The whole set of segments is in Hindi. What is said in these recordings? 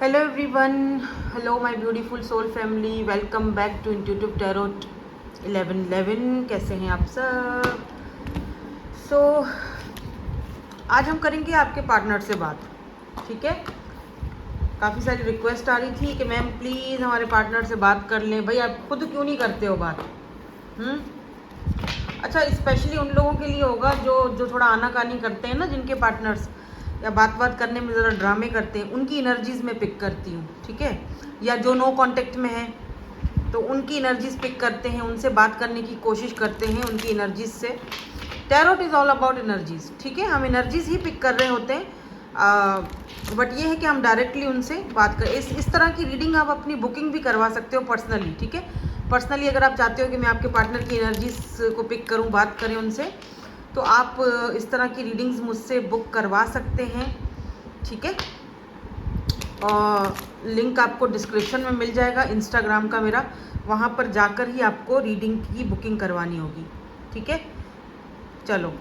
Hello everyone, hello my beautiful soul family, welcome back to intuitive tarot 1111। कैसे हैं आप सब? आज हम करेंगे आपके पार्टनर से बात। ठीक है, काफ़ी सारी रिक्वेस्ट आ रही थी कि मैम प्लीज़ हमारे पार्टनर से बात कर लें। भाई आप खुद क्यों नहीं करते हो बात? अच्छा, स्पेशली उन लोगों के लिए होगा जो थोड़ा आनाकानी करते हैं ना, जिनके पार्टनर्स या बात करने में ज़रा ड्रामे करते हैं, उनकी एनर्जीज़ में पिक करती हूँ। ठीक है, या जो नो कांटेक्ट में है तो उनकी एनर्जीज पिक करते हैं, उनसे बात करने की कोशिश करते हैं उनकी एनर्जीज से। Tarot is all about energies. ठीक है, हम एनर्जीज ही पिक कर रहे होते हैं, बट ये है कि हम डायरेक्टली उनसे बात करें। इस तरह की रीडिंग आप अपनी बुकिंग भी करवा सकते हो पर्सनली। ठीक है, पर्सनली अगर आप चाहते हो कि मैं आपके पार्टनर की एनर्जीज को पिक करूं, बात करें उनसे, तो आप इस तरह की रीडिंग्स मुझसे बुक करवा सकते हैं। ठीक है, और लिंक आपको डिस्क्रिप्शन में मिल जाएगा इंस्टाग्राम का मेरा, वहाँ पर जाकर ही आपको रीडिंग की बुकिंग करवानी होगी। ठीक है, चलो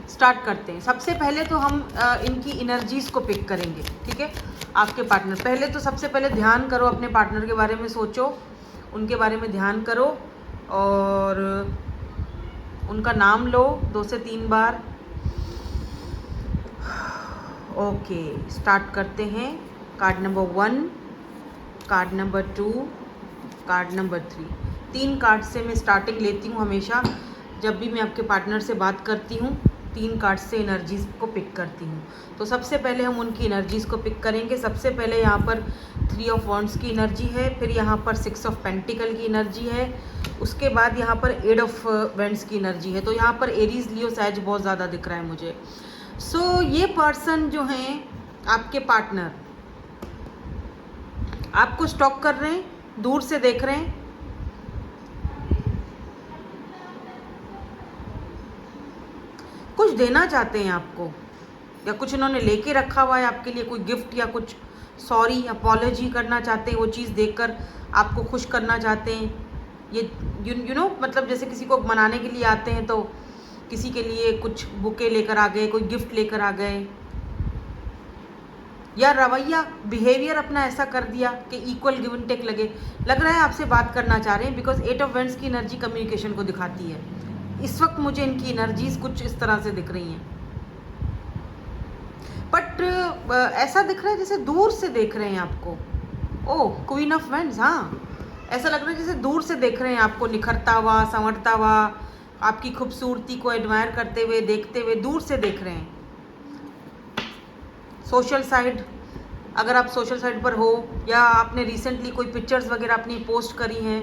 स्टार्ट करते हैं। सबसे पहले तो हम इनकी एनर्जीज़ को पिक करेंगे। ठीक है, आपके पार्टनर, पहले तो सबसे पहले ध्यान करो, अपने पार्टनर के बारे में सोचो, उनके बारे में ध्यान करो और उनका नाम लो 2 से 3 बार। ओके, स्टार्ट करते हैं। Card number 1, card number 2, card number 3। 3 card से मैं स्टार्टिंग लेती हूँ हमेशा, जब भी मैं आपके पार्टनर से बात करती हूँ 3 कार्ड से एनर्जीज़ को पिक करती हूँ। तो सबसे पहले हम उनकी एनर्जीज़ को पिक करेंगे। सबसे पहले यहाँ पर 3 ऑफ वॉन्ड्स की एनर्जी है, फिर यहाँ पर 6 ऑफ पेंटिकल की एनर्जी है, उसके बाद यहाँ पर 8 ऑफ वेंड्स की एनर्जी है। तो यहाँ पर एरीज, लियो, सैज बहुत ज़्यादा दिख रहा है मुझे। ये पर्सन जो हैं आपके पार्टनर, आपको स्टॉक कर रहे हैं, दूर से देख रहे हैं, कुछ देना चाहते हैं आपको, या कुछ इन्होंने लेके रखा हुआ है आपके लिए, कोई गिफ्ट या कुछ, सॉरी अपॉलॉजी करना चाहते हैं, वो चीज़ देखकर आपको खुश करना चाहते हैं। ये यू नो मतलब जैसे किसी को मनाने के लिए आते हैं तो किसी के लिए कुछ बुके लेकर आ गए, कोई गिफ्ट लेकर आ गए, या रवैया, बिहेवियर अपना ऐसा कर दिया कि इक्वल गिव एंड टेक लगे। लग रहा है आपसे बात करना चाह रहे हैं, बिकॉज 8 ऑफ वेंड्स की एनर्जी कम्युनिकेशन को दिखाती है। इस वक्त मुझे इनकी एनर्जीज कुछ इस तरह से दिख रही हैं, बट ऐसा दिख रहा है जैसे दूर से देख रहे हैं आपको। ओह, क्वीन ऑफ वेंड्स, हाँ, ऐसा लग रहा है जैसे दूर से देख रहे हैं आपको, निखरता हुआ, संवरता हुआ, आपकी खूबसूरती को एडमायर करते हुए, देखते हुए दूर से देख रहे हैं। सोशल साइड, अगर आप सोशल साइट पर हो, या आपने रिसेंटली कोई पिक्चर्स वगैरह अपनी पोस्ट करी हैं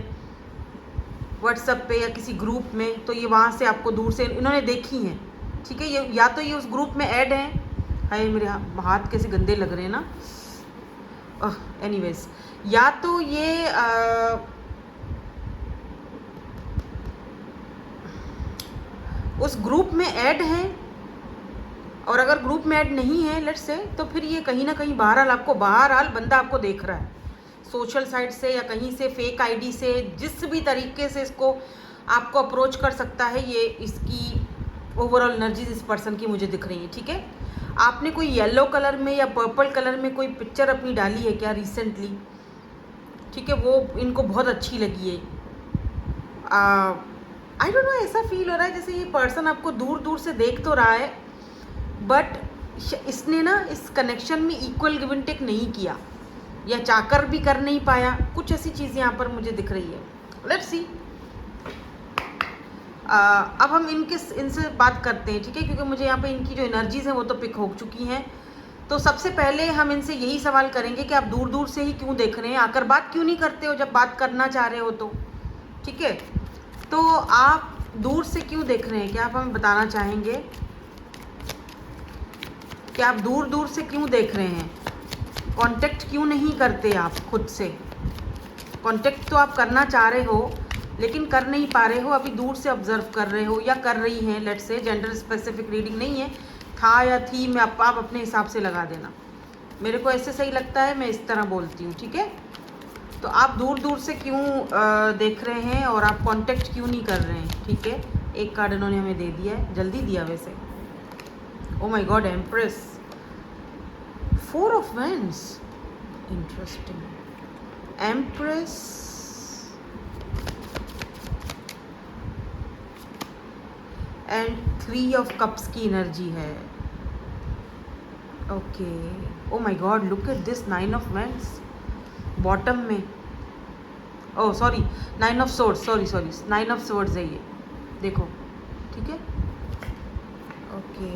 व्हाट्सएप पे या किसी ग्रुप में, तो ये वहाँ से आपको दूर से इन्होंने देखी हैं। ठीक है, ये या तो ये उस ग्रुप में ऐड हैं, हाय मेरे हाथ कैसे गंदे लग रहे हैं ना, एनीवेज, या तो ये उस ग्रुप में ऐड हैं, और अगर ग्रुप में ऐड नहीं है लेट्स से, तो फिर ये कहीं ना कहीं बहरहाल बंदा आपको देख रहा है, सोशल साइट से या कहीं से, फेक आईडी से, जिस भी तरीके से इसको आपको अप्रोच कर सकता है। ये इसकी ओवरऑल एनर्जीज इस पर्सन की मुझे दिख रही है। ठीक है, आपने कोई येलो कलर में या पर्पल कलर में कोई पिक्चर अपनी डाली है क्या रिसेंटली? ठीक है, वो इनको बहुत अच्छी लगी है। आई डोंट नो, ऐसा फील हो रहा है जैसे ये पर्सन आपको दूर दूर से देख तो रहा है, बट इसने ना इस कनेक्शन में इक्वल गिव एंड टेक नहीं किया, या चाहकर भी कर नहीं पाया। कुछ ऐसी चीज़ यहाँ पर मुझे दिख रही है। लेट्स सी, अब हम इनसे बात करते हैं। ठीक है, क्योंकि मुझे यहाँ पे इनकी जो एनर्जीज़ हैं वो तो पिक हो चुकी हैं। तो सबसे पहले हम इनसे यही सवाल करेंगे कि आप दूर दूर से ही क्यों देख रहे हैं, आकर बात क्यों नहीं करते हो जब बात करना चाह रहे हो तो? ठीक है, तो आप दूर से क्यों देख रहे हैं, क्या आप हमें बताना चाहेंगे कि आप दूर दूर से क्यों देख रहे हैं? कांटेक्ट क्यों नहीं करते आप खुद से? कांटेक्ट तो आप करना चाह रहे हो लेकिन कर नहीं पा रहे हो, अभी दूर से ऑब्जर्व कर रहे हो या कर रही हैं। Let's say gender specific reading नहीं है, था या थी, मैं आप अपने हिसाब से लगा देना, मेरे को ऐसे सही लगता है, मैं इस तरह बोलती हूँ। ठीक है, तो आप दूर दूर से क्यों देख रहे हैं और आप कांटेक्ट क्यों नहीं कर रहे हैं? ठीक है, एक कार्ड इन्होंने हमें दे दिया है, जल्दी दिया वैसे। Oh my God, Empress, 4 of Wands. Interesting. Empress and 3 of cups की एनर्जी है. Okay. Oh my God, look at this 9 of Wands bottom में. Oh sorry, 9 of Swords, sorry 9 of Swords है ये, देखो. ठीक है. ओके.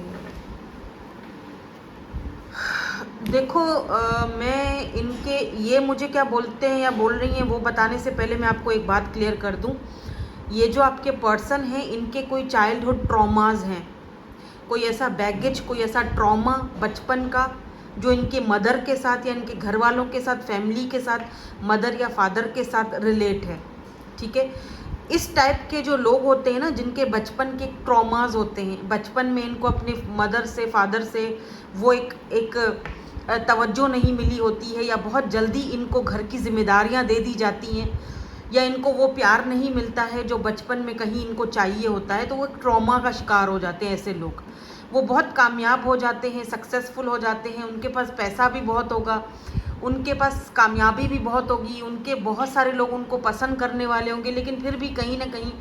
देखो मैं इनके ये मुझे क्या बोलते हैं या बोल रही हैं वो बताने से पहले मैं आपको एक बात क्लियर कर दूं. ये जो आपके पर्सन हैं इनके कोई चाइल्डहुड ट्रॉमाज हैं, कोई ऐसा बैगेज, कोई ऐसा ट्रॉमा बचपन का जो इनके मदर के साथ या इनके घर वालों के साथ, फैमिली के साथ, मदर या फादर के साथ रिलेट है. ठीक है. इस टाइप के जो लोग होते हैं ना, जिनके बचपन के ट्रॉमाज होते हैं, बचपन में इनको अपने मदर से, फादर से वो एक तवज्जो नहीं मिली होती है, या बहुत जल्दी इनको घर की जिम्मेदारियां दे दी जाती हैं, या इनको वो प्यार नहीं मिलता है जो बचपन में कहीं इनको चाहिए होता है, तो वो एक ट्रॉमा का शिकार हो जाते हैं. ऐसे लोग वो बहुत कामयाब हो जाते हैं, सक्सेसफुल हो जाते हैं, उनके पास पैसा भी बहुत होगा, उनके पास कामयाबी भी बहुत होगी, उनके बहुत सारे लोग उनको पसंद करने वाले होंगे, लेकिन फिर भी कहीं ना कहीं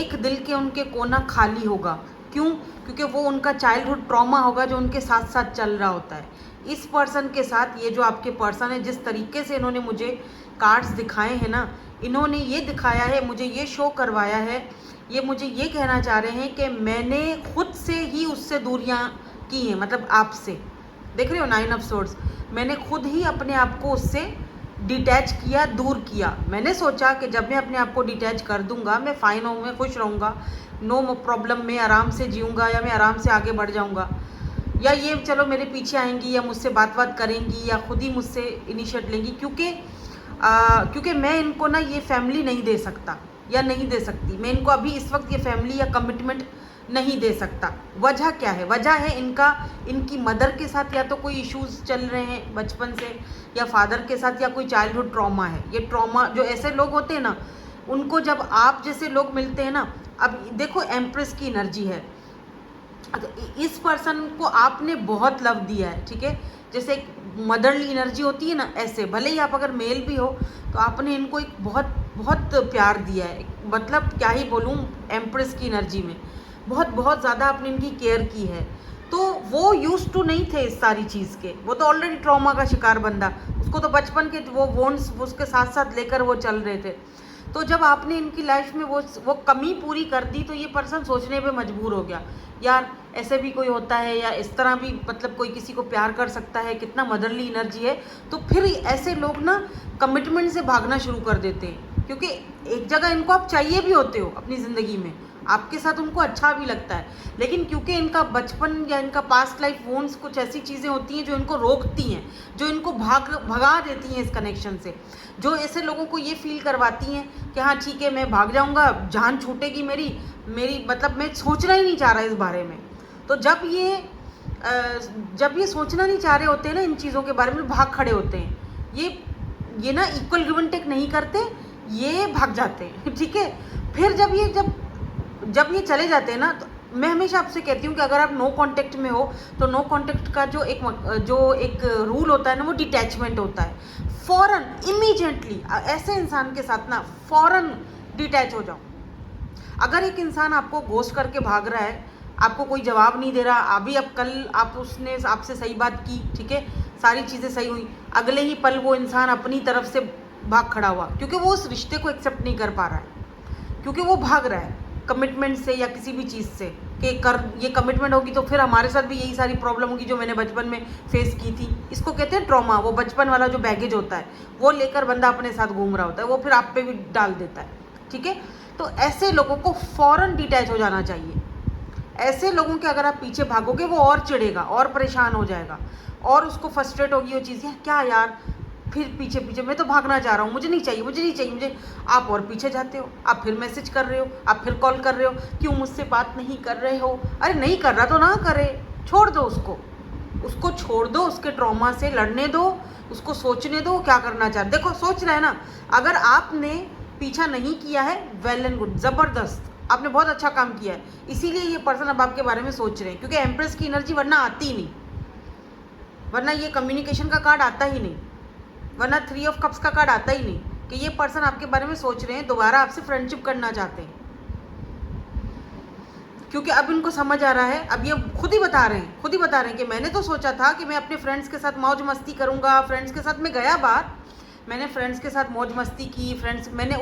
एक दिल के उनके कोना खाली होगा. क्यों? क्योंकि वो उनका चाइल्डहुड ट्रॉमा होगा जो उनके साथ साथ चल रहा होता है. इस पर्सन के साथ, ये जो आपके पर्सन है, जिस तरीके से इन्होंने मुझे कार्ड्स दिखाए हैं ना, इन्होंने ये दिखाया है, मुझे ये शो करवाया है, ये मुझे ये कहना चाह रहे हैं कि मैंने खुद से ही उससे दूरियां की हैं. मतलब आपसे, देख रहे हो 9 ऑफ Swords, मैंने खुद ही अपने आप को उससे डिटैच किया, दूर किया. मैंने सोचा कि जब मैं अपने आप को डिटैच कर दूंगा मैं फाइन हूँ, मैं खुश रहूँगा, नो प्रॉब्लम, मैं आराम से जीऊँगा, या मैं आराम से आगे बढ़ जाऊँगा, या ये चलो मेरे पीछे आएंगी, या मुझसे बात करेंगी, या खुद ही मुझसे इनिशिएट लेंगी. क्योंकि मैं इनको ना ये फैमिली नहीं दे सकता या नहीं दे सकती. मैं इनको अभी इस वक्त ये फैमिली या कमिटमेंट नहीं दे सकता. वजह क्या है? वजह है इनकी मदर के साथ या तो कोई इश्यूज चल रहे हैं बचपन से, या फादर के साथ, या कोई चाइल्डहुड ट्रॉमा है. ये ट्रॉमा जो ऐसे लोग होते हैं ना, उनको जब आप जैसे लोग मिलते हैं ना, अब देखो एम्प्रेस की एनर्जी है, इस पर्सन को आपने बहुत लव दिया है. ठीक है. जैसे एक मदरली एनर्जी होती है ना, ऐसे भले ही आप अगर मेल भी हो तो आपने इनको एक बहुत बहुत प्यार दिया है. मतलब क्या ही बोलूँ, एम्प्रेस की एनर्जी में बहुत ज़्यादा आपने इनकी केयर की है. तो वो यूज टू नहीं थे इस सारी चीज़ के, वो तो ऑलरेडी ट्रॉमा का शिकार बंदा, उसको तो बचपन के वो वोन्स उसके साथ साथ लेकर वो चल रहे थे. तो जब आपने इनकी लाइफ में वो कमी पूरी कर दी, तो ये पर्सन सोचने पे मजबूर हो गया, यार ऐसे भी कोई होता है, या इस तरह भी मतलब कोई किसी को प्यार कर सकता है, कितना मदरली एनर्जी है. तो फिर ऐसे लोग ना कमिटमेंट से भागना शुरू कर देते हैं, क्योंकि एक जगह इनको आप चाहिए भी होते हो अपनी ज़िंदगी में, आपके साथ उनको अच्छा भी लगता है, लेकिन क्योंकि इनका बचपन या इनका पास्ट लाइफ वोन्स कुछ ऐसी चीज़ें होती हैं जो इनको रोकती हैं, जो इनको भगा देती हैं इस कनेक्शन से, जो ऐसे लोगों को ये फील करवाती हैं कि हाँ ठीक है मैं भाग जाऊँगा, जान छूटेगी मेरी मतलब मैं सोचना ही नहीं चाह रहा इस बारे में. तो जब ये सोचना नहीं चाह रहे होते हैं ना इन चीज़ों के बारे में, भाग खड़े होते हैं. ये ना इक्वल गिव एंड टेक नहीं करते, ये भाग जाते हैं. ठीक है. फिर जब ये चले जाते हैं ना, तो मैं हमेशा आपसे कहती हूँ कि अगर आप नो कांटेक्ट में हो तो नो कांटेक्ट का जो एक रूल होता है ना, वो डिटैचमेंट होता है. फ़ौरन इमीडिएटली ऐसे इंसान के साथ ना फ़ौरन डिटैच हो जाओ. अगर एक इंसान आपको घोस्ट करके भाग रहा है, आपको कोई जवाब नहीं दे रहा, अभी अब कल उसने आपसे सही बात की, ठीक है, सारी चीज़ें सही हुई, अगले ही पल वो इंसान अपनी तरफ से भाग खड़ा हुआ, क्योंकि वो उस रिश्ते को एक्सेप्ट नहीं कर पा रहा है, क्योंकि वो भाग रहा है कमिटमेंट से या किसी भी चीज़ से कि ये कमिटमेंट होगी तो फिर हमारे साथ भी यही सारी प्रॉब्लम होगी जो मैंने बचपन में फेस की थी. इसको कहते हैं ट्रॉमा. वो बचपन वाला जो बैगेज होता है वो लेकर बंदा अपने साथ घूम रहा होता है, वो फिर आप पे भी डाल देता है. ठीक है. तो ऐसे लोगों को फ़ौरन डिटैच हो जाना चाहिए. ऐसे लोगों के अगर आप पीछे भागोगे वो और चिढ़ेगा और परेशान हो जाएगा और उसको फ्रस्ट्रेट होगी वो चीज़, क्या यार फिर पीछे मैं तो भागना चाह रहा हूँ, मुझे नहीं चाहिए. आप और पीछे जाते हो, आप फिर मैसेज कर रहे हो, आप फिर कॉल कर रहे हो, क्यों मुझसे बात नहीं कर रहे हो. अरे नहीं कर रहा तो ना करे, छोड़ दो उसको छोड़ दो, उसके ट्रॉमा से लड़ने दो, उसको सोचने दो क्या करना चाहते. देखो सोच रहे हैं ना, अगर आपने पीछा नहीं किया है, वेल एंड गुड, ज़बरदस्त, आपने बहुत अच्छा काम किया है, इसीलिए ये पर्सन अब आपके बारे में सोच रहे हैं, क्योंकि एम्प्रेस की एनर्जी वरना आती नहीं. वरना ये कम्युनिकेशन का कार्ड आता ही नहीं, वरना 3 ऑफ कप्स का कार्ड आता ही नहीं कि ये पर्सन आपके बारे में सोच रहे हैं, दोबारा आपसे फ्रेंडशिप करना चाहते हैं। क्योंकि अब इनको समझ आ रहा है, अब ये खुद ही बता रहे हैं कि मैंने तो सोचा था कि मैं अपने फ्रेंड्स के साथ मौज मस्ती करूँगा, फ्रेंड्स के साथ मैं गया बाहर, मैंने फ्रेंड्स के साथ मौज मस्ती की, फ्रेंड्स मैंने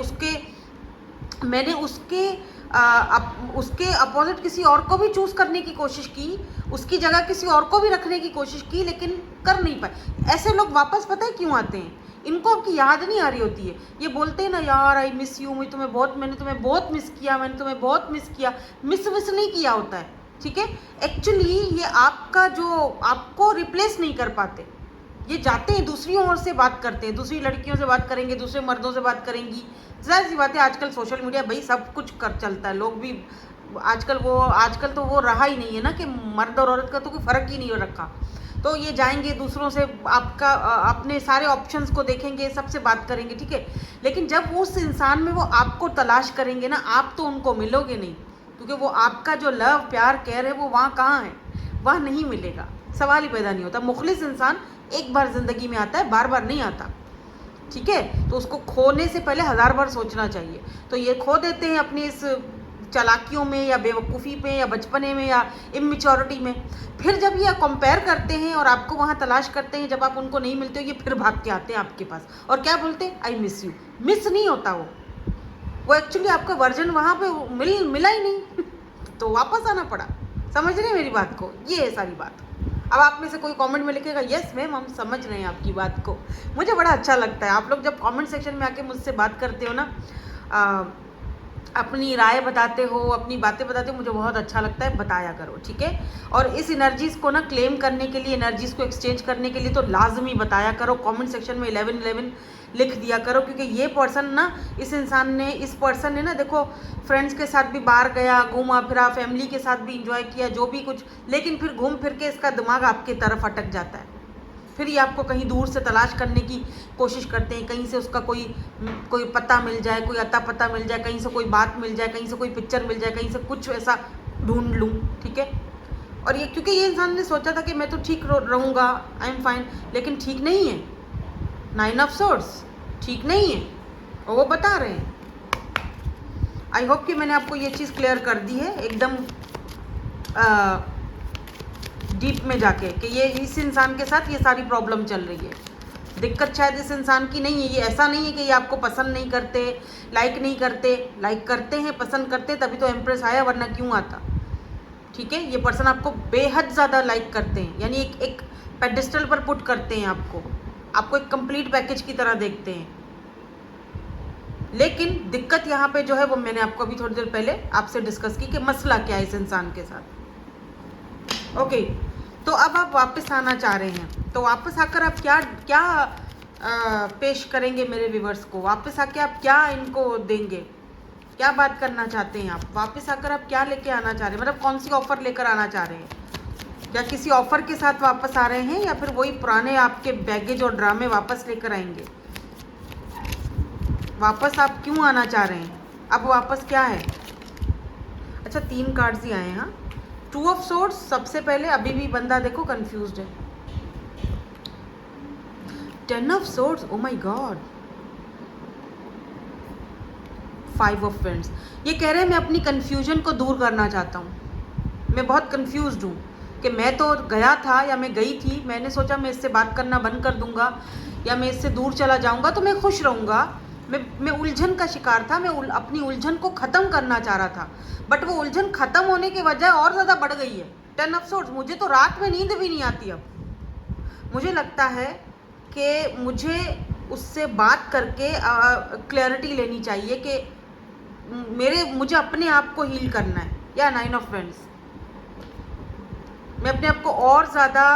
उसके अपोजिट किसी और को भी चूज़ करने की कोशिश की, उसकी जगह किसी और को भी रखने की कोशिश की, लेकिन कर नहीं पाए। ऐसे लोग वापस पता है क्यों आते हैं? इनको आपकी याद नहीं आ रही होती है। ये बोलते हैं ना, यार आई मिस यू, मैंने तुम्हें बहुत मिस किया, मिस नहीं किया होता है, ठीक है। एक्चुअली ये आपका जो आपको रिप्लेस नहीं कर पाते, ये जाते हैं दूसरी ओर से बात करते हैं, दूसरी लड़कियों से बात करेंगे, दूसरे मर्दों से बात करेंगी। ज़ाहिर सी बात है, आजकल सोशल मीडिया भाई सब कुछ कर चलता है, लोग भी आजकल तो वो रहा ही नहीं है ना कि मर्द और औरत का तो कोई फ़र्क ही नहीं हो रखा। तो ये जाएंगे दूसरों से अपने सारे ऑप्शंस को देखेंगे, सबसे बात करेंगे, ठीक है। लेकिन जब उस इंसान में वो आपको तलाश करेंगे ना, आप तो उनको मिलोगे नहीं, क्योंकि वो आपका जो लव प्यार केयर है वो वहाँ कहाँ है, वहाँ नहीं मिलेगा, सवाल ही पैदा नहीं होता। मुखलिस इंसान एक बार ज़िंदगी में आता है, बार बार नहीं आता, ठीक है। तो उसको खोने से पहले 1000 बार सोचना चाहिए। तो ये खो देते हैं अपनी इस चालाकियों में या बेवकूफ़ी में या बचपने में या इमेच्योरिटी में। फिर जब ये कंपेयर करते हैं और आपको वहाँ तलाश करते हैं, जब आप उनको नहीं मिलते हो, ये फिर भाग के आते हैं आपके पास और क्या बोलते हैं, आई मिस यू। मिस नहीं होता वो एक्चुअली आपका वर्जन वहाँ पे मिला ही नहीं तो वापस आना पड़ा। समझ रहे हैं मेरी बात को? ये है सारी बात। अब आप में से कोई कमेंट में लिखेगा यस मैम हम समझ रहे हैं आपकी बात को। मुझे बड़ा अच्छा लगता है आप लोग जब कमेंट सेक्शन में आके मुझसे बात करते हो ना, अपनी राय बताते हो, अपनी बातें बताते हो, मुझे बहुत अच्छा लगता है। बताया करो, ठीक है। और इस एनर्जीज़ को ना क्लेम करने के लिए, एनर्जीज़ को एक्सचेंज करने के लिए तो लाजमी बताया करो। कमेंट सेक्शन में 1111 लिख दिया करो, क्योंकि ये पर्सन ना, इस पर्सन ने ना देखो फ्रेंड्स के साथ भी बाहर गया, घूमा फिरा, फैमिली के साथ भी इंजॉय किया, जो भी कुछ, लेकिन फिर घूम फिर के इसका दिमाग आपके तरफ अटक जाता है। फिर ये आपको कहीं दूर से तलाश करने की कोशिश करते हैं, कहीं से उसका कोई पता मिल जाए, कोई अता पता मिल जाए, कहीं से कोई बात मिल जाए, कहीं से कोई पिक्चर मिल जाए, कहीं से कुछ ऐसा ढूंढ लूँ, ठीक है। और ये क्योंकि ये इंसान ने सोचा था कि मैं तो ठीक रहूँगा, आई एम फाइन, लेकिन ठीक नहीं है। 9 ऑफ सोर्ड्स ठीक नहीं है और वो बता रहे हैं। आई होप कि मैंने आपको ये चीज़ क्लियर कर दी है एकदम डीप में जाके कि ये इस इंसान के साथ ये सारी प्रॉब्लम चल रही है। दिक्कत शायद इस इंसान की नहीं है, ये ऐसा नहीं है कि ये आपको पसंद नहीं करते, लाइक नहीं करते, लाइक करते हैं, पसंद करते, तभी तो एम्प्रेस आया, वरना क्यों आता, ठीक है। ये पर्सन आपको बेहद ज़्यादा लाइक करते हैं, यानी एक पेडिस्टल पर पुट करते हैं आपको एक कंप्लीट पैकेज की तरह देखते हैं। लेकिन दिक्कत यहाँ पे जो है वो मैंने आपको अभी थोड़ी देर पहले आपसे डिस्कस की कि मसला क्या है इस इंसान के साथ। ओके, तो अब आप वापस आना चाह रहे हैं, तो वापस आकर आप क्या पेश करेंगे मेरे व्यूवर्स को? वापस आके आप क्या इनको देंगे? क्या बात करना चाहते हैं आप? वापस आकर आप क्या लेके आना चाह रहे हैं? मतलब कौन सी ऑफ़र लेकर आना चाह रहे हैं? क्या किसी ऑफ़र के साथ वापस आ रहे हैं या फिर वही पुराने आपके बैगेज और ड्रामे वापस लेकर आएंगे? वापस आप क्यों आना चाह रहे हैं? अब वापस क्या है? अच्छा, 3 कार्ड्स ही आए हैं। हाँ, 2 ऑफ सोर्ड्स सबसे पहले, अभी भी बंदा देखो कंफ्यूज्ड है। 10 of swords, O my God. 5 of vends, ये कह रहे हैं मैं अपनी कंफ्यूजन को दूर करना चाहता हूँ। मैं बहुत कंफ्यूज्ड हूँ कि मैं तो गया था या मैं गई थी, मैंने सोचा मैं इससे बात करना बंद कर दूंगा या मैं इससे दूर चला जाऊंगा तो मैं खुश रहूँगा। मैं उलझन का शिकार था, मैं अपनी उलझन को ख़त्म करना चाह रहा था, बट वो उलझन ख़त्म होने के बजाय और ज़्यादा बढ़ गई है। 10 ऑफ सोर्ड्स, मुझे तो रात में नींद भी नहीं आती। अब मुझे लगता है कि मुझे उससे बात करके क्लैरिटी लेनी चाहिए कि मुझे अपने आप को हील करना है। या 9 ऑफ वेंड्स, मैं अपने आप को और ज़्यादा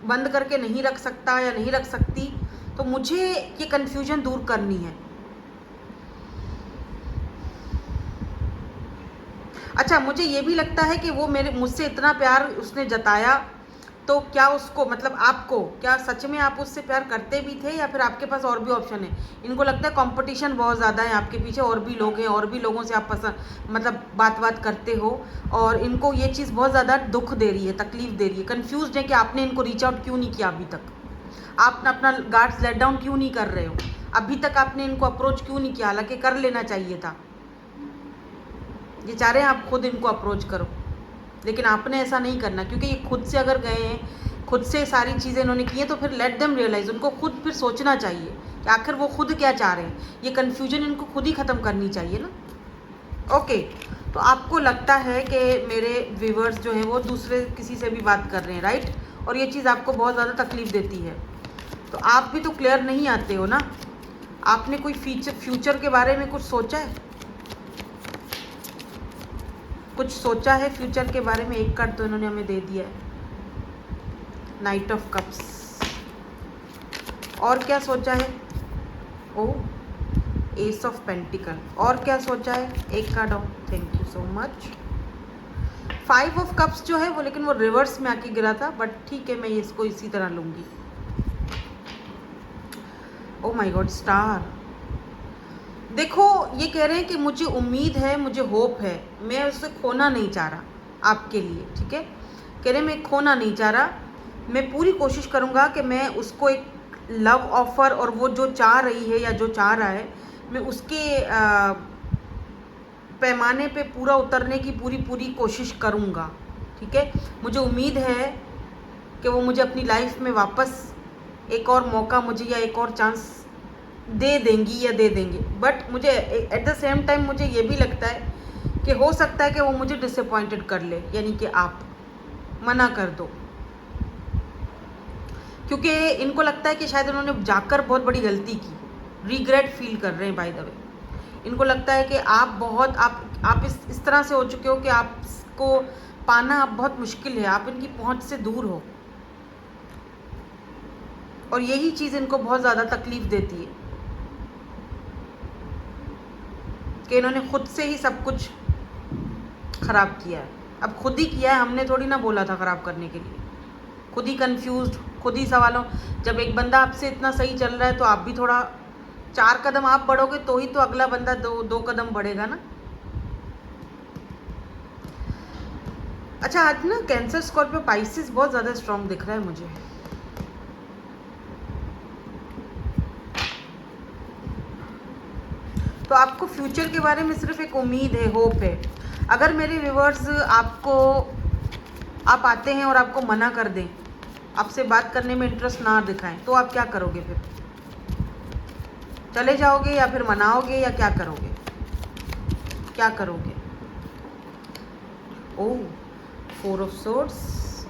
बंद करके नहीं रख सकता या नहीं रख सकती, तो मुझे ये कन्फ्यूजन दूर करनी है। अच्छा, मुझे ये भी लगता है कि वो मुझसे इतना प्यार उसने जताया तो क्या उसको मतलब आपको क्या सच में आप उससे प्यार करते भी थे या फिर आपके पास और भी ऑप्शन है? इनको लगता है कंपटीशन बहुत ज़्यादा है आपके पीछे, और भी लोग हैं, और भी लोगों से आप पसंद मतलब बात करते हो, और इनको ये चीज़ बहुत ज़्यादा दुख दे रही है, तकलीफ दे रही है, कन्फ्यूज़ड है कि आपने इनको रीच आउट क्यों नहीं किया अभी तक, आप अपना गार्ड्स लेट डाउन क्यों नहीं कर रहे हो, अभी तक आपने इनको अप्रोच क्यों नहीं किया, हालांकि कर लेना चाहिए था। ये चाह रहे हैं आप खुद इनको अप्रोच करो, लेकिन आपने ऐसा नहीं करना, क्योंकि ये खुद से अगर गए हैं, खुद से सारी चीज़ें इन्होंने की हैं, तो फिर लेट देम रियलाइज़, उनको खुद फिर सोचना चाहिए कि आखिर वो खुद क्या चाह रहे हैं। ये कन्फ्यूजन इनको खुद ही ख़त्म करनी चाहिए ना। ओके, तो आपको लगता है कि मेरे व्यूवर्स जो हैं वो दूसरे किसी से भी बात कर रहे हैं, राइट, और ये चीज़ आपको बहुत ज़्यादा तकलीफ़ देती है। तो आप भी तो क्लियर नहीं आते हो ना, आपने कोई फ्यूचर के बारे में कुछ सोचा है? कुछ सोचा है फ्यूचर के बारे में? एक कार्ड तो इन्होंने हमें दे दिया है, नाइट ऑफ कप्स। और क्या सोचा है? ओ, एस ऑफ पेंटिकल। और क्या सोचा है? एक कार्ड और, thank you so much. 5 of cups जो है वो, लेकिन वो रिवर्स में आके गिरा था, बट ठीक है, मैं इसको इसी तरह लूँगी। ओ माय गॉड, स्टार। देखो, ये कह रहे हैं कि मुझे उम्मीद है, मुझे होप है, मैं उसे खोना नहीं चाह रहा आपके लिए, ठीक है। कह रहे हैं मैं खोना नहीं चाह रहा, मैं पूरी कोशिश करूँगा कि मैं उसको एक लव ऑफ़र, और वो जो चाह रही है या जो चाह रहा है, मैं उसके पैमाने पे पूरा उतरने की पूरी कोशिश करूँगा, ठीक है। मुझे उम्मीद है कि वो मुझे अपनी लाइफ में वापस एक और मौका मुझे या एक और चांस दे देंगी या दे देंगे, बट मुझे एट द सेम टाइम मुझे ये भी लगता है कि हो सकता है कि वो मुझे डिसअपॉइंटेड कर ले, यानी कि आप मना कर दो, क्योंकि इनको लगता है कि शायद उन्होंने जाकर बहुत बड़ी गलती की, रिग्रेट फील कर रहे हैं। बाय द वे, इनको लगता है कि आप बहुत आप इस तरह से हो चुके हो कि आपको पाना अब बहुत मुश्किल है, आप इनकी पहुंच से दूर हो, और यही चीज़ इनको बहुत ज़्यादा तकलीफ देती है कि इन्होंने खुद से ही सब कुछ ख़राब किया है। अब खुद ही किया है, हमने थोड़ी ना बोला था ख़राब करने के लिए। खुद ही कंफ्यूज्ड, खुद ही सवालों। जब एक बंदा आपसे इतना सही चल रहा है तो आप भी थोड़ा 4 कदम आप बढ़ोगे तो ही तो अगला बंदा दो कदम बढ़ेगा ना। अच्छा, आज ना कैंसर, स्कॉर्पियो, पाइसिस बहुत ज़्यादा स्ट्रॉन्ग दिख रहा है मुझे। तो आपको फ्यूचर के बारे में सिर्फ एक उम्मीद है, होप है। अगर मेरे व्यूवर्स आप आते हैं और आपको मना कर दें, आपसे बात करने में इंटरेस्ट ना दिखाएं, तो आप क्या करोगे फिर? चले जाओगे या फिर मनाओगे या क्या करोगे? क्या करोगे? ओह, 4 of swords,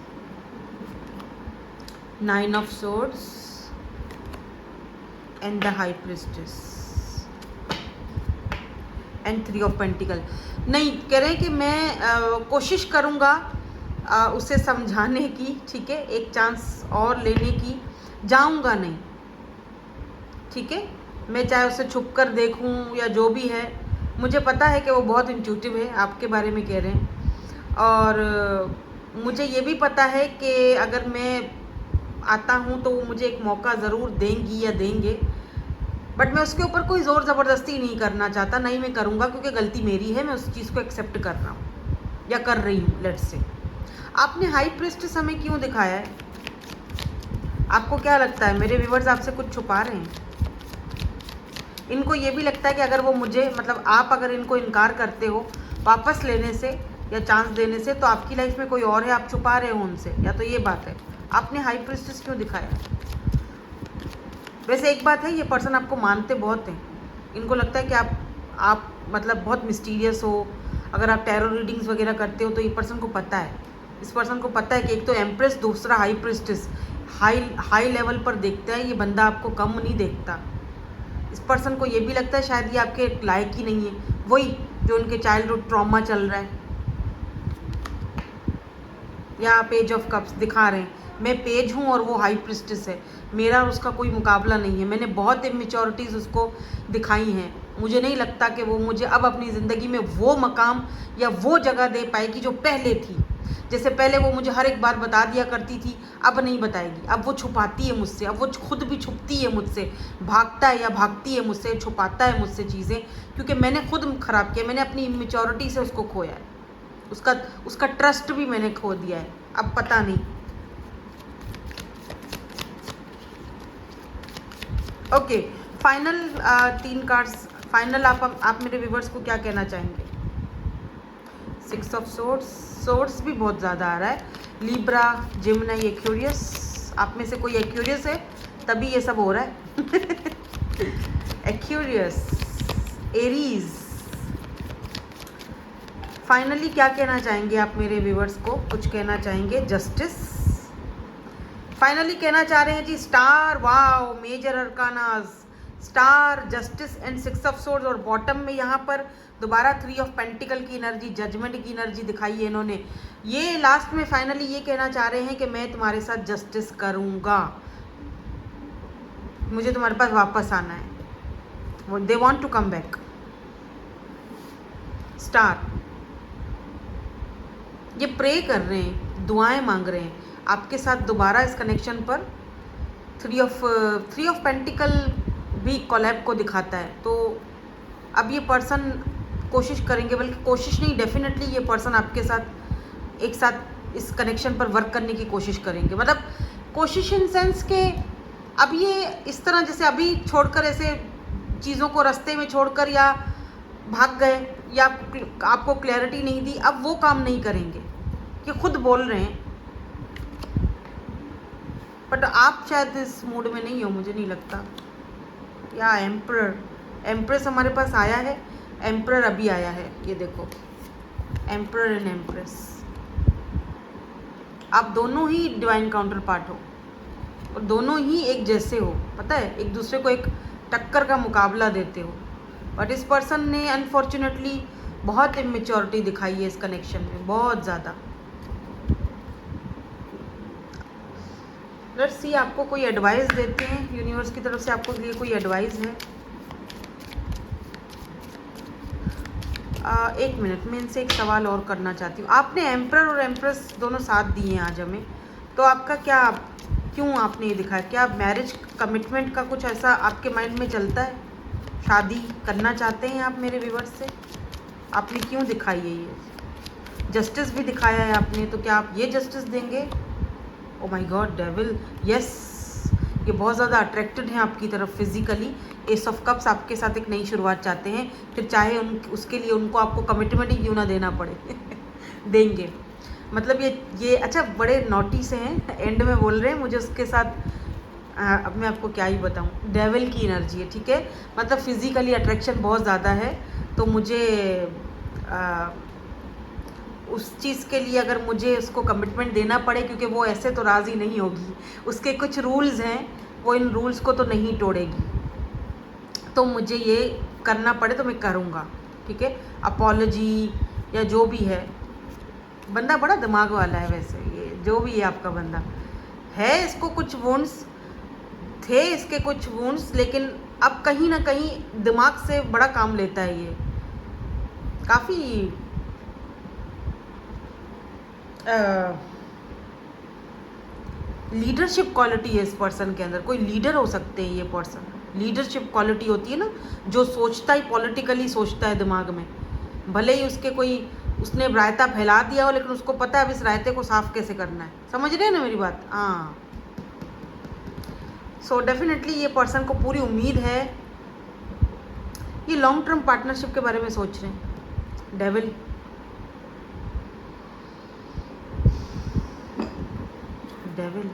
9 of swords and the high priestess and 3 of pentacle. नहीं, कह रहे हैं कि मैं कोशिश करूँगा उसे समझाने की, ठीक है, एक चांस और लेने की, जाऊँगा नहीं, ठीक है। मैं चाहे उसे छुप कर देखूँ या जो भी है, मुझे पता है कि वो बहुत इंट्यूटिव है, आपके बारे में कह रहे हैं, और मुझे ये भी पता है कि अगर मैं आता हूँ तो वो मुझे एक मौका ज़रूर देंगी या देंगे, बट मैं उसके ऊपर कोई ज़ोर ज़बरदस्ती नहीं करना चाहता, नहीं मैं करूँगा, क्योंकि गलती मेरी है, मैं उस चीज़ को एक्सेप्ट कर रहा हूँ या कर रही हूँ, लेट्स से। आपने हाई प्रिस्टेस हमें क्यों दिखाया है? आपको क्या लगता है मेरे व्यूवर्स आपसे कुछ छुपा रहे हैं? इनको ये भी लगता है कि अगर वो मुझे मतलब आप अगर इनको इनकार करते हो वापस लेने से या चांस देने से, तो आपकी लाइफ में कोई और है, आप छुपा रहे हो उनसे, या तो ये बात है। आपने हाई प्रिस्टेस क्यों दिखाया? वैसे एक बात है, ये पर्सन आपको मानते बहुत हैं, इनको लगता है कि आप मतलब बहुत मिस्टीरियस हो। अगर आप टैरो रीडिंग्स वगैरह करते हो तो ये पर्सन को पता है, इस पर्सन को पता है कि एक तो एम्प्रेस, दूसरा हाई प्रिस्टेस, हाई लेवल पर देखता है ये बंदा, आपको कम नहीं देखता। इस पर्सन को ये भी लगता है शायद ये आपके लायक ही नहीं है, वही जो उनके चाइल्डहुड ट्रॉमा चल रहा है। या पेज ऑफ कप्स दिखा रहे हैं, मैं पेज हूँ और वो हाई प्रिस्टेस है, मेरा और उसका कोई मुकाबला नहीं है। मैंने बहुत इमेच्योरिटीज़ उसको दिखाई हैं, मुझे नहीं लगता कि वो मुझे अब अपनी ज़िंदगी में वो मकाम या वो जगह दे पाएगी जो पहले थी। जैसे पहले वो मुझे हर एक बार बता दिया करती थी, अब नहीं बताएगी, अब वो छुपाती है मुझसे, अब वो खुद भी छुपती है मुझसे, भागता है या भागती है मुझसे, छुपाता है मुझसे चीज़ें, क्योंकि मैंने खुद ख़राब किया, मैंने अपनी इमेच्योरिटी से उसको खोया है, उसका ट्रस्ट भी मैंने खो दिया है, अब पता नहीं। ओके, फाइनल 3 कार्ड्स, फाइनल आप मेरे व्यूवर्स को क्या कहना चाहेंगे? 6 ऑफ सोर्ड्स भी बहुत ज़्यादा आ रहा है। लिब्रा, जिमिनी, एक्वेरियस, आप में से कोई एक्वेरियस है तभी ये सब हो रहा है। एक्वेरियस, एरीज, फाइनली क्या कहना चाहेंगे आप मेरे व्यूवर्स को? कुछ कहना चाहेंगे? जस्टिस फाइनली कहना चाह रहे हैं जी। Star, wow, major arcanas, star, justice and 6 of swords, और बॉटम में यहाँ पर दोबारा 3 ऑफ पेंटिकल की एनर्जी, जजमेंट की एनर्जी दिखाई है इन्होंने। ये लास्ट में फाइनली ये कहना चाह रहे हैं कि मैं तुम्हारे साथ जस्टिस करूँगा, मुझे तुम्हारे पास वापस आना है, they want to come back. Star ये प्रे कर रहे हैं, दुआएं मांग रहे हैं आपके साथ दोबारा इस कनेक्शन पर। 3 ऑफ पेंटिकल भी कोलैब को दिखाता है, तो अब ये पर्सन कोशिश करेंगे, बल्कि कोशिश नहीं, डेफिनेटली ये पर्सन आपके साथ एक साथ इस कनेक्शन पर वर्क करने की कोशिश करेंगे। मतलब कोशिश इन सेंस के अब ये इस तरह जैसे अभी छोड़कर, ऐसे चीज़ों को रास्ते में छोड़कर या भाग गए या आपको क्लैरिटी नहीं दी, अब वो काम नहीं करेंगे, ये खुद बोल रहे हैं। बट आप शायद इस मूड में नहीं हो, मुझे नहीं लगता। या एम्परर, एम्प्रेस हमारे पास आया है, एम्परर अभी आया है, ये देखो, एम्परर एंड एम्प्रेस। आप दोनों ही डिवाइन काउंटर पार्ट हो और दोनों ही एक जैसे हो, पता है, एक दूसरे को एक टक्कर का मुकाबला देते हो। बट इस पर्सन ने अनफॉर्चुनेटली बहुत इमेच्योरिटी दिखाई है इस कनेक्शन में, बहुत ज़्यादा। लेट्स सी आपको कोई एडवाइस देते हैं यूनिवर्स की तरफ से, आपको लिए कोई एडवाइस है। 1 मिनट में इनसे एक सवाल और करना चाहती हूँ। आपने एम्परर और एम्प्रेस दोनों साथ दिए हैं आज हमें, तो आपका क्या, क्यों आपने ये दिखाया? क्या मैरिज कमिटमेंट का कुछ ऐसा आपके माइंड में चलता है? शादी करना चाहते हैं आप मेरे व्यूवर्स से? आपने क्यों दिखाई है ये? जस्टिस भी दिखाया है आपने, तो क्या आप ये जस्टिस देंगे? ओ माय गॉड, डेविल, यस, ये बहुत ज़्यादा अट्रैक्टेड हैं आपकी तरफ फिजिकली। एस ऑफ कप्स आपके साथ एक नई शुरुआत चाहते हैं, फिर चाहे उसके लिए उनको आपको कमिटमेंट ही क्यों ना देना पड़े। देंगे, मतलब ये अच्छा, बड़े नोटी से हैं, एंड में बोल रहे हैं मुझे उसके साथ। अब मैं आपको क्या ही बताऊं, डेविल की एनर्जी है, ठीक है, मतलब फिजिकली अट्रैक्शन बहुत ज़्यादा है, तो मुझे उस चीज़ के लिए अगर मुझे उसको कमिटमेंट देना पड़े, क्योंकि वो ऐसे तो राज़ी नहीं होगी, उसके कुछ रूल्स हैं, वो इन रूल्स को तो नहीं तोड़ेगी, तो मुझे ये करना पड़े तो मैं करूँगा, ठीक है। अपॉलॉजी या जो भी है, बंदा बड़ा दिमाग वाला है वैसे, ये जो भी है आपका बंदा है, इसको कुछ वुंड्स थे, इसके कुछ वुंड्स, लेकिन अब कहीं ना कहीं दिमाग से बड़ा काम लेता है ये, काफ़ी लीडरशिप क्वालिटी है इस पर्सन के अंदर। कोई लीडर हो सकते हैं ये पर्सन, लीडरशिप क्वालिटी होती है ना, जो सोचता ही पॉलिटिकली सोचता है दिमाग में, भले ही उसने रायता फैला दिया हो, लेकिन उसको पता है अब इस रायते को साफ कैसे करना है। समझ रहे हैं ना मेरी बात? हाँ, सो डेफिनेटली ये पर्सन को पूरी उम्मीद है, ये लॉन्ग टर्म पार्टनरशिप के बारे में सोच रहे हैं। डेविल, डेविल,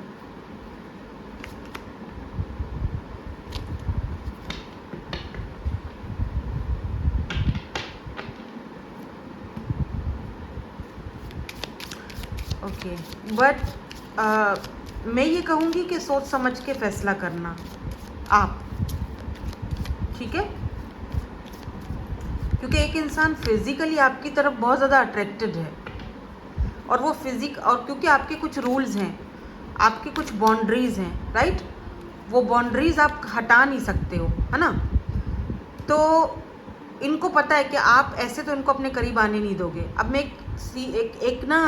ओके, बट मैं ये कहूँगी कि सोच समझ के फैसला करना आप, ठीक है, क्योंकि एक इंसान फिजिकली आपकी तरफ बहुत ज़्यादा अट्रैक्टेड है, और वो और क्योंकि आपके कुछ रूल्स हैं, आपकी कुछ बाउंड्रीज़ हैं, राइट, वो बाउंड्रीज़ आप हटा नहीं सकते हो, है ना। तो इनको पता है कि आप ऐसे तो इनको अपने करीब आने नहीं दोगे। अब मैं एक ना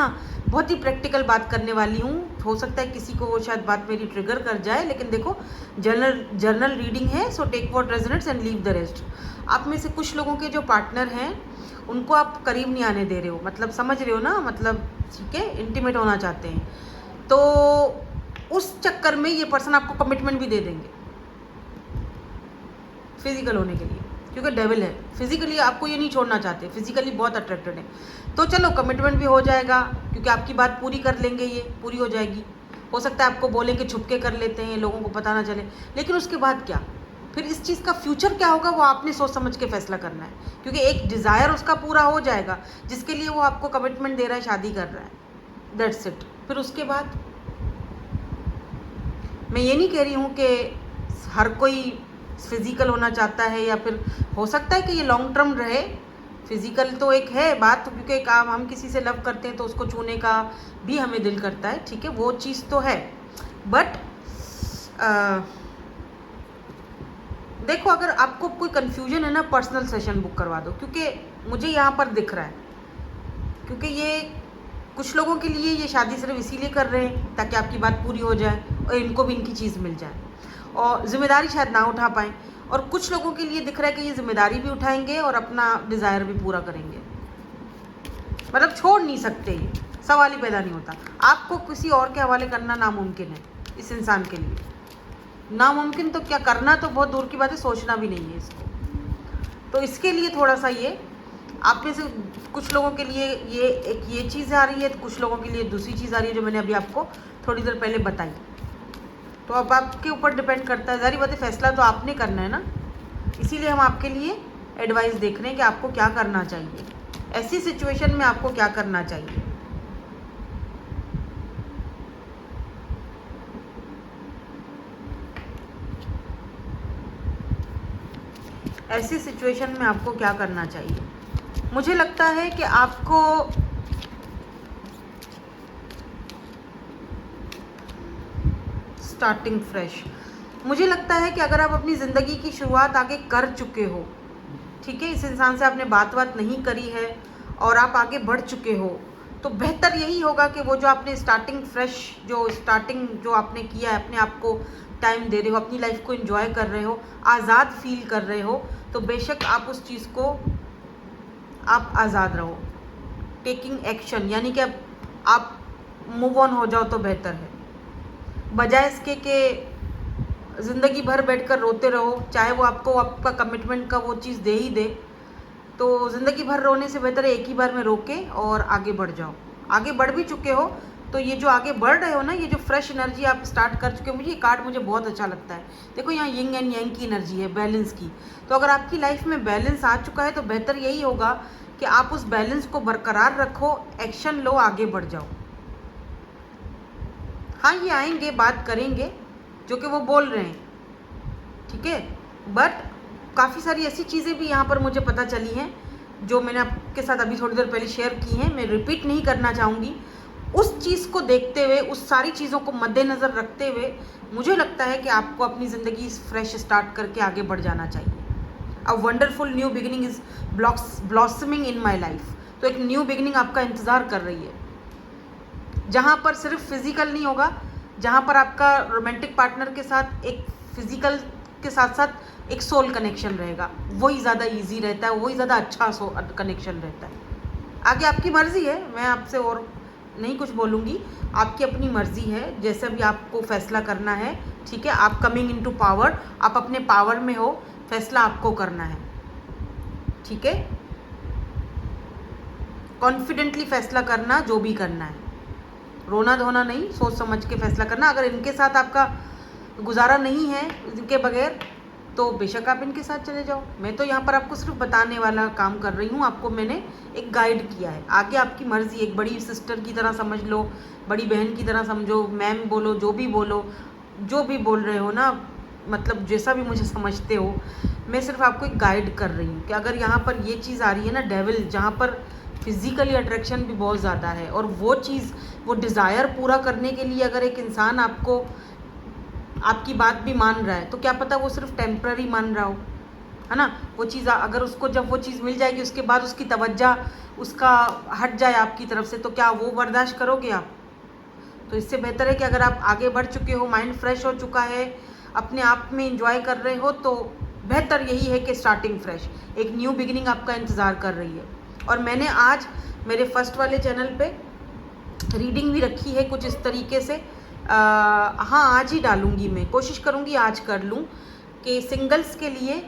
बहुत ही प्रैक्टिकल बात करने वाली हूँ। हो सकता है किसी को वो शायद बात मेरी ट्रिगर कर जाए, लेकिन देखो जर्नल रीडिंग है, so take what resonates and leave the rest. आप में से कुछ लोगों के जो पार्टनर हैं उनको आप करीब नहीं आने दे रहे हो, मतलब समझ रहे हो ना, मतलब ठीक है, इंटीमेट होना चाहते हैं, तो उस चक्कर में ये पर्सन आपको कमिटमेंट भी दे देंगे फिजिकल होने के लिए, क्योंकि डेविल है। फिजिकली आपको ये नहीं छोड़ना चाहते, फिजिकली बहुत अट्रैक्टेड है, तो चलो कमिटमेंट भी हो जाएगा, क्योंकि आपकी बात पूरी कर लेंगे, ये पूरी हो जाएगी। हो सकता है आपको बोलेंगे छुपके कर लेते हैं, लोगों को पता ना चले, लेकिन उसके बाद क्या, फिर इस चीज़ का फ्यूचर क्या होगा वो आपने सोच समझ के फैसला करना है, क्योंकि एक डिज़ायर उसका पूरा हो जाएगा जिसके लिए वो आपको कमिटमेंट दे रहा है, शादी कर रहा है, दैट्स इट। फिर उसके बाद मैं ये नहीं कह रही हूँ कि हर कोई फिजिकल होना चाहता है, या फिर हो सकता है कि ये लॉन्ग टर्म रहे। फिजिकल तो एक है बात, क्योंकि काम हम किसी से लव करते हैं तो उसको छूने का भी हमें दिल करता है, ठीक है, वो चीज़ तो है। बट देखो, अगर आपको कोई कंफ्यूजन है ना, पर्सनल सेशन बुक करवा दो, क्योंकि मुझे यहाँ पर दिख रहा है, क्योंकि ये कुछ लोगों के लिए ये शादी सिर्फ इसीलिए कर रहे हैं ताकि आपकी बात पूरी हो जाए और इनको भी इनकी चीज़ मिल जाए, और जिम्मेदारी शायद ना उठा पाएँ। और कुछ लोगों के लिए दिख रहा है कि ये जिम्मेदारी भी उठाएंगे और अपना डिज़ायर भी पूरा करेंगे, मतलब छोड़ नहीं सकते, ये सवाल ही पैदा नहीं होता। आपको किसी और के हवाले करना नामुमकिन है इस इंसान के लिए, नामुमकिन तो क्या, करना तो बहुत दूर की बात है, सोचना भी नहीं है इसको। तो इसके लिए थोड़ा सा ये आप में से कुछ लोगों के लिए ये चीज़ आ रही है, कुछ लोगों के लिए दूसरी चीज़ आ रही है, जो मैंने अभी आपको थोड़ी देर पहले बताई। तो अब आपके ऊपर डिपेंड करता है, ज़ाहिर बात है, फैसला तो आपने करना है ना, इसीलिए हम आपके लिए एडवाइस देख रहे हैं कि आपको क्या करना चाहिए, ऐसी सिचुएशन में आपको क्या करना चाहिए। ऐसी सिचुएशन में आपको क्या करना चाहिए। मुझे लगता है कि आपको स्टार्टिंग फ्रेश, मुझे लगता है कि अगर आप अपनी ज़िंदगी की शुरुआत आगे कर चुके हो, ठीक है, इस इंसान से आपने बात नहीं करी है और आप आगे बढ़ चुके हो, तो बेहतर यही होगा कि वो जो आपने स्टार्टिंग जो आपने किया है, अपने आप को टाइम दे रहे हो, अपनी लाइफ को एंजॉय कर रहे हो, आज़ाद फील कर रहे हो, तो बेशक आप उस चीज़ को आप आज़ाद रहो, टेकिंग एक्शन, यानी कि आप मूव ऑन हो जाओ तो बेहतर है, बजाय इसके कि ज़िंदगी भर बैठकर रोते रहो, चाहे वो आपको आपका कमिटमेंट का वो चीज़ दे ही दे, तो ज़िंदगी भर रोने से बेहतर है एक ही बार में रोके और आगे बढ़ जाओ। आगे बढ़ भी चुके हो तो ये जो आगे बढ़ रहे हो ना, ये जो फ्रेश एनर्जी आप स्टार्ट कर चुके हो, मुझे ये कार्ड मुझे बहुत अच्छा लगता है। देखो, यहाँ यिंग एंड यांग की एनर्जी है, बैलेंस की। तो अगर आपकी लाइफ में बैलेंस आ चुका है तो बेहतर यही होगा कि आप उस बैलेंस को बरकरार रखो, एक्शन लो, आगे बढ़ जाओ। हाँ, ये आएंगे, बात करेंगे जो कि वो बोल रहे हैं, ठीक है, बट काफ़ी सारी ऐसी चीज़ें भी यहाँ पर मुझे पता चली हैं जो मैंने आपके साथ अभी थोड़ी देर पहले शेयर की हैं, मैं रिपीट नहीं करना चाहूँगी। उस चीज़ को देखते हुए, उस सारी चीज़ों को मद्देनज़र रखते हुए, मुझे लगता है कि आपको अपनी ज़िंदगी फ्रेश स्टार्ट करके आगे बढ़ जाना चाहिए। A wonderful new beginning is blossoming in my life. तो एक न्यू बिगिनिंग आपका इंतज़ार कर रही है, जहाँ पर सिर्फ फिज़िकल नहीं होगा, जहाँ पर आपका रोमांटिक पार्टनर के साथ एक फिज़िकल के साथ साथ एक सोल कनेक्शन रहेगा। वही ज़्यादा इजी रहता है, वही ज़्यादा अच्छा कनेक्शन रहता है। आगे आपकी मर्ज़ी है, मैं आपसे और नहीं कुछ बोलूँगी, आपकी अपनी मर्ज़ी है, जैसे भी आपको फ़ैसला करना है, ठीक है। आप कमिंग इनटू पावर, आप अपने पावर में हो, फैसला आपको करना है, ठीक है। कॉन्फिडेंटली फैसला करना, जो भी करना है, रोना धोना नहीं, सोच समझ के फैसला करना। अगर इनके साथ आपका गुजारा नहीं है इनके बगैर, तो बेशक आप इनके साथ चले जाओ। मैं तो यहाँ पर आपको सिर्फ बताने वाला काम कर रही हूँ, आपको मैंने एक गाइड किया है। आगे आपकी मर्ज़ी, एक बड़ी सिस्टर की तरह समझ लो, बड़ी बहन की तरह समझो, मैम बोलो, जो भी बोलो, जो भी बोल रहे हो ना, मतलब जैसा भी मुझे समझते हो, मैं सिर्फ आपको एक गाइड कर रही हूँ कि अगर यहाँ पर ये चीज़ आ रही है ना, डेविल, जहाँ पर फिज़िकली अट्रैक्शन भी बहुत ज़्यादा है, और वो चीज़, वो डिज़ायर पूरा करने के लिए अगर एक इंसान आपकी बात भी मान रहा है, तो क्या पता वो सिर्फ टेम्प्ररी मान रहा हो, है ना। वो चीज़ अगर उसको जब वो चीज़ मिल जाएगी उसके बाद उसकी तवज्जो उसका हट जाए आपकी तरफ से, तो क्या वो बर्दाश्त करोगे आप? तो इससे बेहतर है कि अगर आप आगे बढ़ चुके हो, माइंड फ्रेश हो चुका है, अपने आप में इंजॉय कर रहे हो, तो बेहतर यही है कि स्टार्टिंग फ्रेश, एक न्यू बिगिनिंग आपका इंतज़ार कर रही है। और मैंने आज मेरे फर्स्ट वाले चैनल पे रीडिंग भी रखी है कुछ इस तरीके से। हाँ, आज ही डालूंगी, मैं कोशिश करूँगी आज कर लूँ कि सिंगल्स के लिए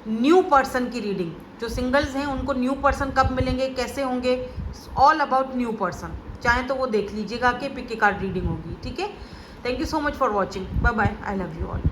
न्यू पर्सन की रीडिंग, जो सिंगल्स हैं उनको न्यू पर्सन कब मिलेंगे, कैसे होंगे, ऑल अबाउट न्यू पर्सन, चाहे तो वो देख लीजिएगा कि पिक ए कार्ड रीडिंग होगी। ठीक है, thank you so much for watching, bye bye, I love you all.